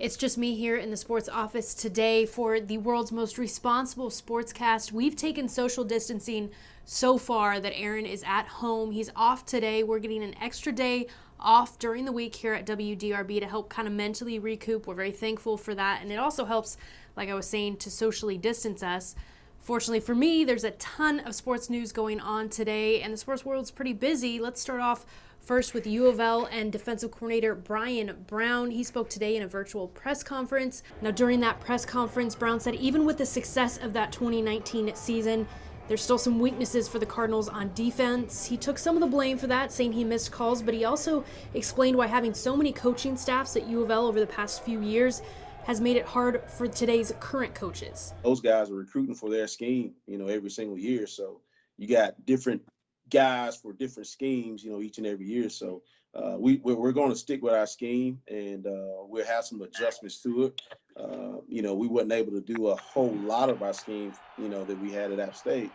It's just me here in the sports office today for the world's most responsible sportscast. We've taken social distancing so far that Aaron is at home. He's off today. We're getting an extra day off during the week here at WDRB to help kind of mentally recoup. We're very thankful for that. And it also helps, like I was saying, to socially distance us. Fortunately for me, there's a ton of sports news going on today, and the sports world's pretty busy. Let's start off first with U of L and defensive coordinator Brian Brown. He spoke today in a virtual press conference. Now, during that press conference, Brown said even with the success of that 2019 season, there's still some weaknesses for the Cardinals on defense. He took some of the blame for that, saying he missed calls, but he also explained why having so many coaching staffs at U of L over the past few years has made it hard for today's current coaches. Those guys are recruiting for their scheme, every single year. So you got different guys for different schemes, each and every year. So we're going to stick with our scheme, and we'll have some adjustments to it. We wasn't able to do a whole lot of our scheme, that we had at App State,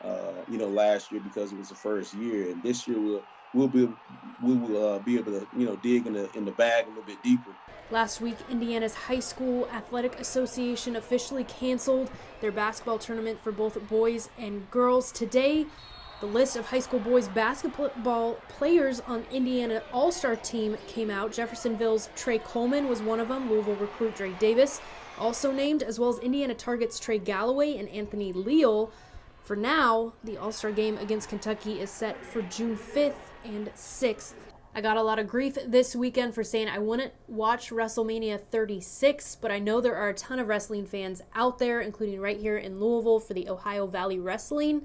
last year because it was the first year. And this year we'll be able to, dig in the bag a little bit deeper. Last week, Indiana's High School Athletic Association officially canceled their basketball tournament for both boys and girls. Today, the list of high school boys basketball players on Indiana All-Star team came out. Jeffersonville's Trey Coleman was one of them. Louisville recruit Dre Davis also named, as well as Indiana targets Trey Galloway and Anthony Leal. For now, the All-Star game against Kentucky is set for June 5th and 6th. I got a lot of grief this weekend for saying I wouldn't watch WrestleMania 36, but I know there are a ton of wrestling fans out there, including right here in Louisville for the Ohio Valley Wrestling.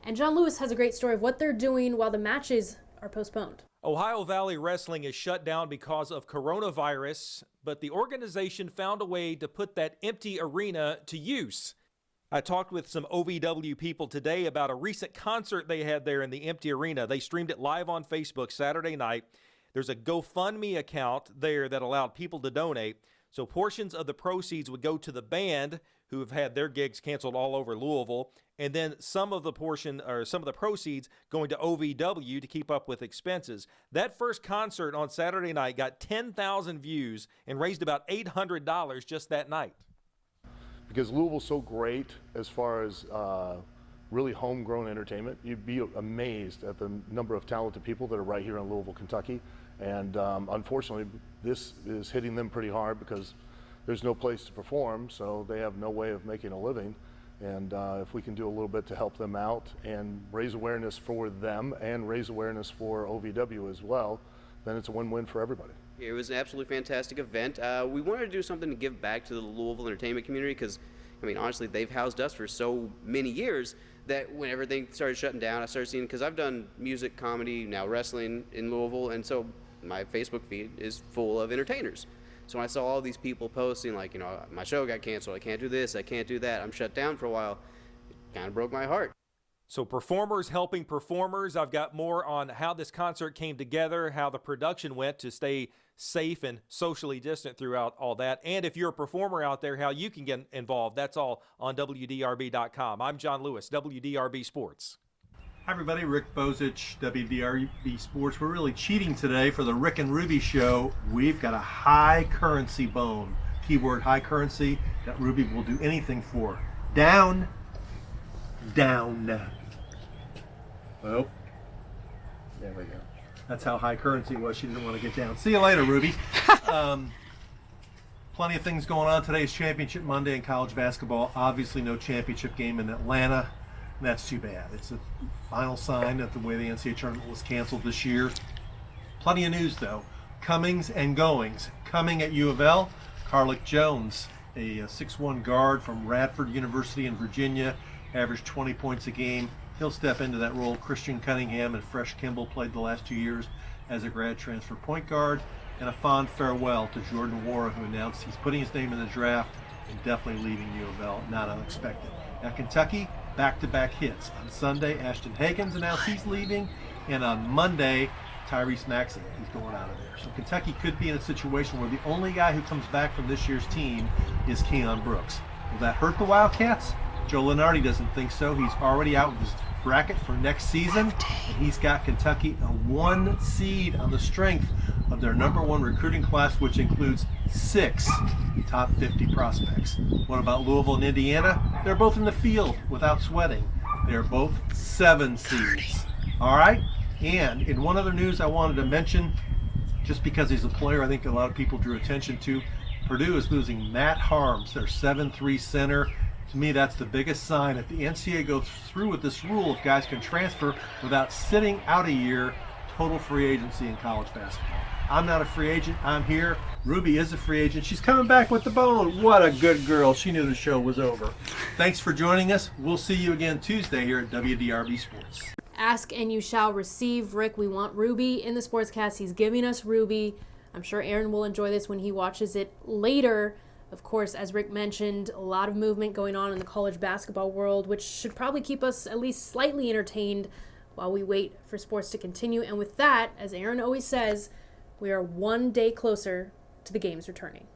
And John Lewis has a great story of what they're doing while the matches are postponed. Ohio Valley Wrestling is shut down because of coronavirus, but the organization found a way to put that empty arena to use. I talked with some OVW people today about a recent concert they had there in the empty arena. They streamed it live on Facebook Saturday night. There's a GoFundMe account there that allowed people to donate. So portions of the proceeds would go to the band, who have had their gigs canceled all over Louisville, and then some of the proceeds going to OVW to keep up with expenses. That first concert on Saturday night got 10,000 views and raised about $800 just that night. Because Louisville's so great as far as really homegrown entertainment, you'd be amazed at the number of talented people that are right here in Louisville, Kentucky. And unfortunately, this is hitting them pretty hard because there's no place to perform, so they have no way of making a living. And if we can do a little bit to help them out and raise awareness for them and raise awareness for OVW as well, then it's a win-win for everybody. It was an absolutely fantastic event. We wanted to do something to give back to the Louisville entertainment community because, honestly, they've housed us for so many years that when everything started shutting down, I started seeing, because I've done music, comedy, now wrestling in Louisville, and so my Facebook feed is full of entertainers. So when I saw all these people posting, like, my show got canceled, I can't do this, I can't do that, I'm shut down for a while, it kind of broke my heart. So performers helping performers. I've got more on how this concert came together, how the production went to stay safe and socially distant throughout all that. And if you're a performer out there, how you can get involved. That's all on WDRB.com. I'm John Lewis, WDRB Sports. Hi everybody, Rick Bozich, WDRB Sports. We're really cheating today for the Rick and Ruby show. We've got a high currency bone. Keyword high currency that Ruby will do anything for. Down. Well, there we go. That's how high currency it was. She didn't want to get down. See you later, Ruby. Plenty of things going on. Today's Championship Monday in college basketball. Obviously no championship game in Atlanta. And that's too bad. It's a final sign of the way the NCAA tournament was canceled this year. Plenty of news, though. Comings and goings. Coming at U of L, Carlick Jones, a 6'1 guard from Radford University in Virginia, averaged 20 points a game. He'll step into that role. Christian Cunningham and Fresh Kimball played the last 2 years as a grad transfer point guard. And a fond farewell to Jordan Wara, who announced he's putting his name in the draft and definitely leaving U of L, not unexpected. At Kentucky, back-to-back hits. On Sunday, Ashton Hagans announced he's leaving, and on Monday, Tyrese Maxey is going out of there. So Kentucky could be in a situation where the only guy who comes back from this year's team is Keon Brooks. Will that hurt the Wildcats? Joe Lunardi doesn't think so. He's already out with his bracket for next season, and he's got Kentucky a 1 seed on the strength of their #1 recruiting class, which includes 6 top 50 prospects. What about Louisville and Indiana? They're both in the field without sweating. They're both 7 seeds. All right? And in one other news I wanted to mention, just because he's a player I think a lot of people drew attention to, Purdue is losing Matt Harms, their 7'3" center. To me, that's the biggest sign. If the NCAA goes through with this rule, if guys can transfer without sitting out a year, total free agency in college basketball. I'm not a free agent. I'm here. Ruby is a free agent. She's coming back with the bone. What a good girl. She knew the show was over. Thanks for joining us. We'll see you again Tuesday here at WDRB Sports. Ask and you shall receive. Rick, we want Ruby in the Sportscast. He's giving us Ruby. I'm sure Aaron will enjoy this when he watches it later. Of course, as Rick mentioned, a lot of movement going on in the college basketball world, which should probably keep us at least slightly entertained while we wait for sports to continue. And with that, as Aaron always says, we are one day closer to the games returning.